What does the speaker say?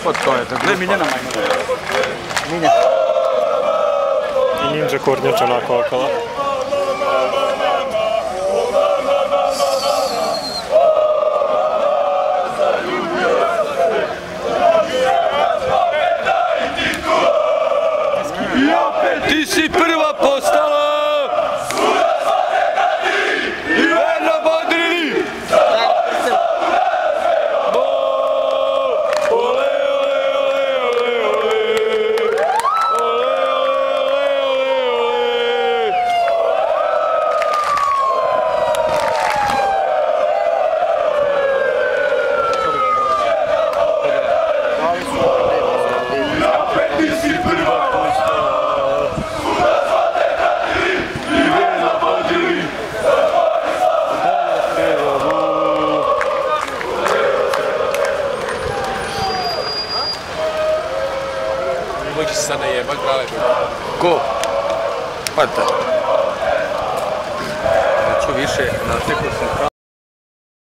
Pa to je da grupa. Miljana Majnova. Milja. I Ninja Kornjača onako okolo. I opet ti si prva postala! I verno bodrili! Hoće se sad najebat, brale. Ko? Pa da. Neću više, natekao sam